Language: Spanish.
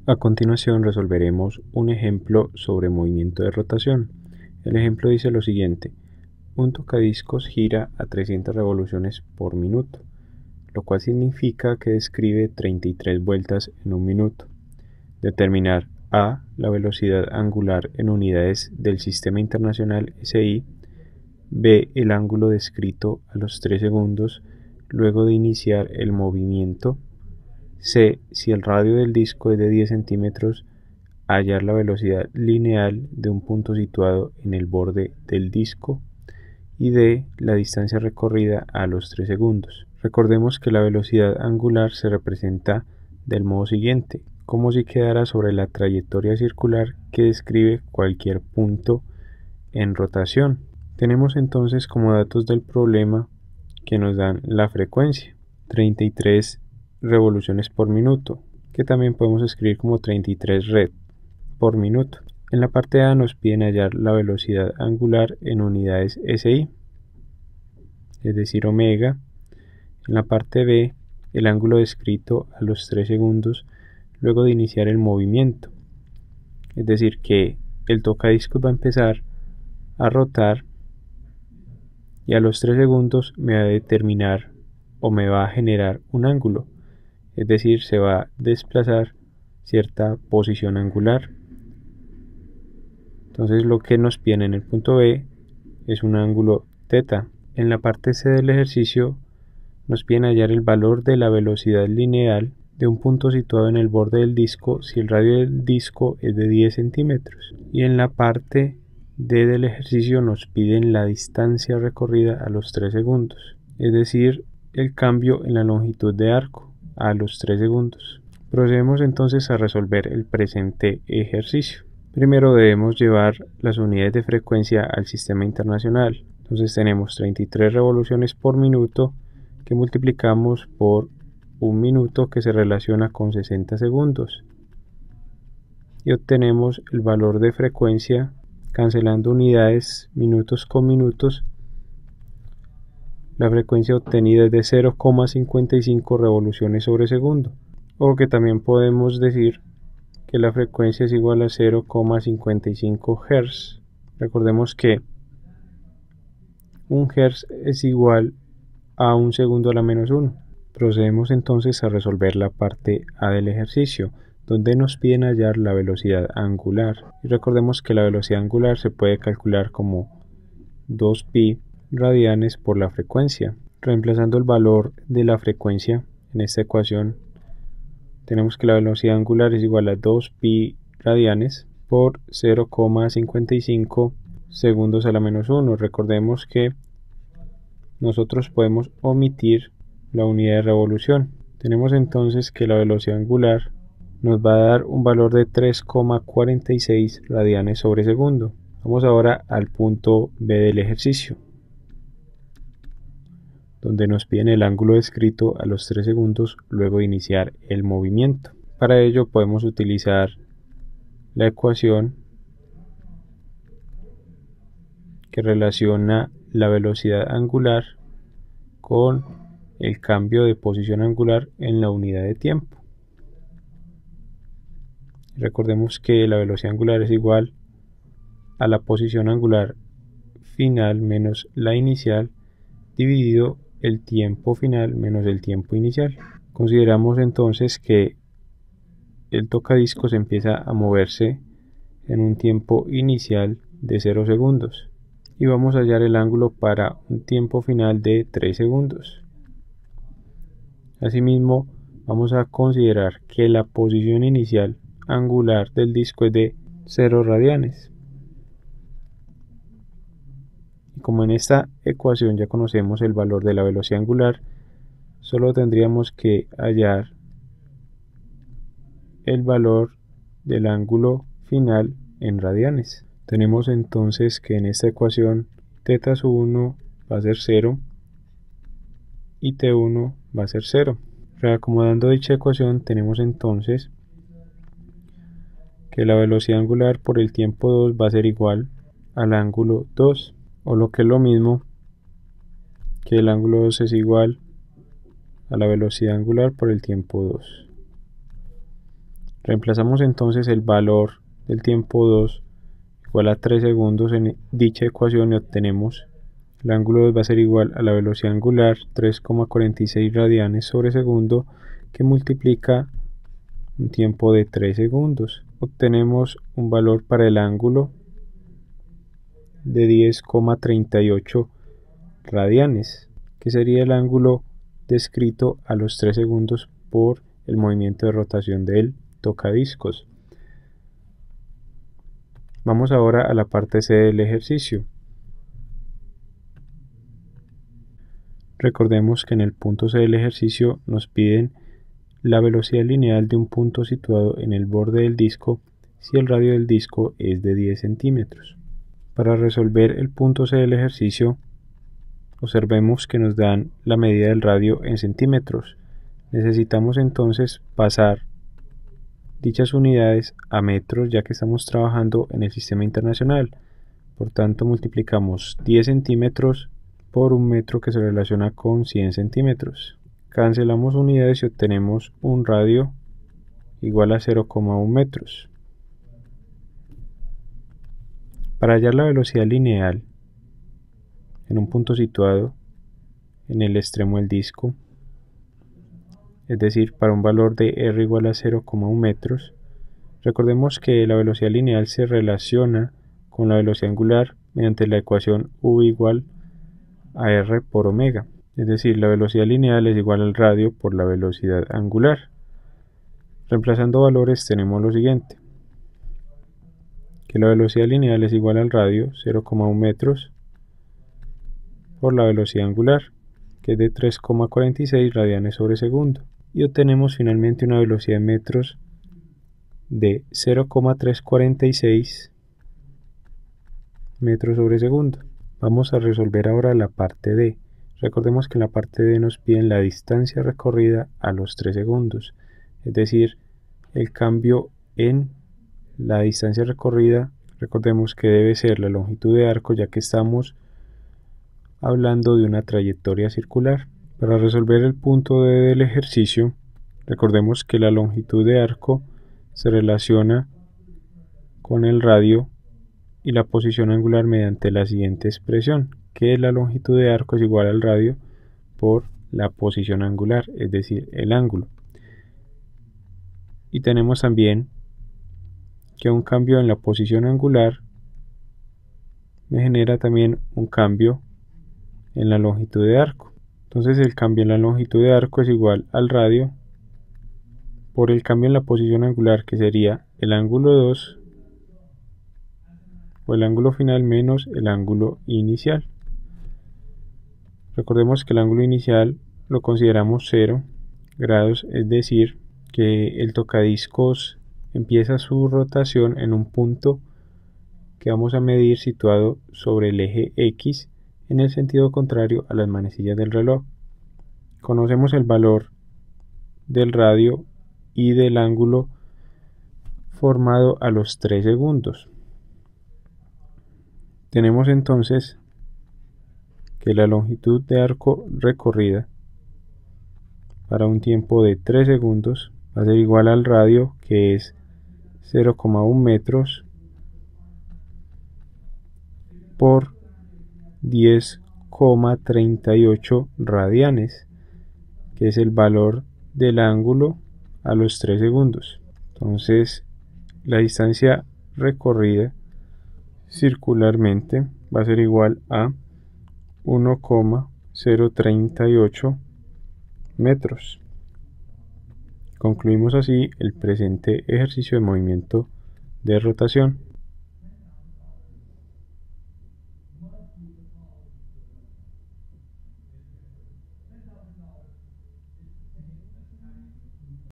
A continuación resolveremos un ejemplo sobre movimiento de rotación. El ejemplo dice lo siguiente: un tocadiscos gira a 300 revoluciones por minuto, lo cual significa que describe 33 vueltas en un minuto. Determinar a. la velocidad angular en unidades del Sistema Internacional SI, b. el ángulo descrito a los 3 segundos luego de iniciar el movimiento, c. si el radio del disco es de 10 centímetros, hallar la velocidad lineal de un punto situado en el borde del disco, y d. la distancia recorrida a los 3 segundos. Recordemos que la velocidad angular se representa del modo siguiente, como si quedara sobre la trayectoria circular que describe cualquier punto en rotación. Tenemos entonces como datos del problema que nos dan la frecuencia, 33 revoluciones por minuto, que también podemos escribir como 33 rad por minuto. En la parte A nos piden hallar la velocidad angular en unidades SI, es decir, omega. En la parte B, el ángulo descrito a los 3 segundos luego de iniciar el movimiento, es decir, que el tocadiscos va a empezar a rotar y a los 3 segundos me va a determinar o me va a generar un ángulo, es decir, se va a desplazar cierta posición angular. Entonces lo que nos piden en el punto B es un ángulo θ. En la parte C del ejercicio nos piden hallar el valor de la velocidad lineal de un punto situado en el borde del disco si el radio del disco es de 10 centímetros. Y en la parte D del ejercicio nos piden la distancia recorrida a los 3 segundos, es decir, el cambio en la longitud de arco a los 3 segundos. Procedemos entonces a resolver el presente ejercicio. Primero debemos llevar las unidades de frecuencia al sistema internacional. Entonces tenemos 33 revoluciones por minuto que multiplicamos por un minuto que se relaciona con 60 segundos. Y obtenemos el valor de frecuencia cancelando unidades minutos con minutos. La frecuencia obtenida es de 0,55 revoluciones sobre segundo, o que también podemos decir que la frecuencia es igual a 0,55 Hz. Recordemos que un Hz es igual a un segundo a la menos 1. Procedemos entonces a resolver la parte A del ejercicio, donde nos piden hallar la velocidad angular. Y recordemos que la velocidad angular se puede calcular como 2pi radianes por la frecuencia. Reemplazando el valor de la frecuencia en esta ecuación, tenemos que la velocidad angular es igual a 2pi radianes por 0,55 segundos a la menos 1. Recordemos que nosotros podemos omitir la unidad de revolución. Tenemos entonces que la velocidad angular nos va a dar un valor de 3,46 radianes sobre segundo. Vamos ahora al punto B del ejercicio, donde nos piden el ángulo descrito a los 3 segundos luego de iniciar el movimiento. Para ello podemos utilizar la ecuación que relaciona la velocidad angular con el cambio de posición angular en la unidad de tiempo. Recordemos que la velocidad angular es igual a la posición angular final menos la inicial dividido el tiempo final menos el tiempo inicial. Consideramos entonces que el tocadiscos empieza a moverse en un tiempo inicial de 0 segundos y vamos a hallar el ángulo para un tiempo final de 3 segundos. Asimismo, vamos a considerar que la posición inicial angular del disco es de 0 radianes. Y como en esta ecuación ya conocemos el valor de la velocidad angular, solo tendríamos que hallar el valor del ángulo final en radianes. Tenemos entonces que en esta ecuación θ1 va a ser 0 y T1 va a ser 0. Reacomodando dicha ecuación tenemos entonces que la velocidad angular por el tiempo 2 va a ser igual al ángulo 2, o lo que es lo mismo que el ángulo 2 es igual a la velocidad angular por el tiempo 2. Reemplazamos entonces el valor del tiempo 2 igual a 3 segundos en dicha ecuación y obtenemos el ángulo 2 va a ser igual a la velocidad angular 3,46 radianes sobre segundo, que multiplica un tiempo de 3 segundos. Obtenemos un valor para el ángulo de 10,38 radianes, que sería el ángulo descrito a los 3 segundos por el movimiento de rotación del tocadiscos. Vamos ahora a la parte C del ejercicio. Recordemos que en el punto C del ejercicio nos piden la velocidad lineal de un punto situado en el borde del disco si el radio del disco es de 10 centímetros. Para resolver el punto C del ejercicio, observemos que nos dan la medida del radio en centímetros. Necesitamos entonces pasar dichas unidades a metros, ya que estamos trabajando en el sistema internacional. Por tanto, multiplicamos 10 centímetros por un metro, que se relaciona con 100 centímetros. Cancelamos unidades y obtenemos un radio igual a 0,1 metros. Para hallar la velocidad lineal en un punto situado en el extremo del disco, es decir, para un valor de r igual a 0,1 metros, recordemos que la velocidad lineal se relaciona con la velocidad angular mediante la ecuación v igual a r por omega. Es decir, la velocidad lineal es igual al radio por la velocidad angular. Reemplazando valores tenemos lo siguiente, que la velocidad lineal es igual al radio 0,1 metros por la velocidad angular, que es de 3,46 radianes sobre segundo, y obtenemos finalmente una velocidad en metros de 0,346 metros sobre segundo. Vamos a resolver ahora la parte D. Recordemos que en la parte D nos piden la distancia recorrida a los 3 segundos, es decir, el cambio en la distancia recorrida. Recordemos que debe ser la longitud de arco, ya que estamos hablando de una trayectoria circular. Para resolver el punto D del ejercicio, recordemos que la longitud de arco se relaciona con el radio y la posición angular mediante la siguiente expresión, que la longitud de arco es igual al radio por la posición angular, es decir, el ángulo. Y tenemos también que un cambio en la posición angular me genera también un cambio en la longitud de arco. Entonces el cambio en la longitud de arco es igual al radio por el cambio en la posición angular, que sería el ángulo 2 o el ángulo final menos el ángulo inicial. Recordemos que el ángulo inicial lo consideramos 0 grados, es decir, que el tocadiscos empieza su rotación en un punto que vamos a medir situado sobre el eje X en el sentido contrario a las manecillas del reloj. Conocemos el valor del radio y del ángulo formado a los 3 segundos. Tenemos entonces que la longitud de arco recorrida para un tiempo de 3 segundos va a ser igual al radio, que es 0,1 metros por 10,38 radianes, que es el valor del ángulo a los 3 segundos. Entonces, la distancia recorrida circularmente va a ser igual a 1,038 metros. Concluimos así el presente ejercicio de movimiento de rotación.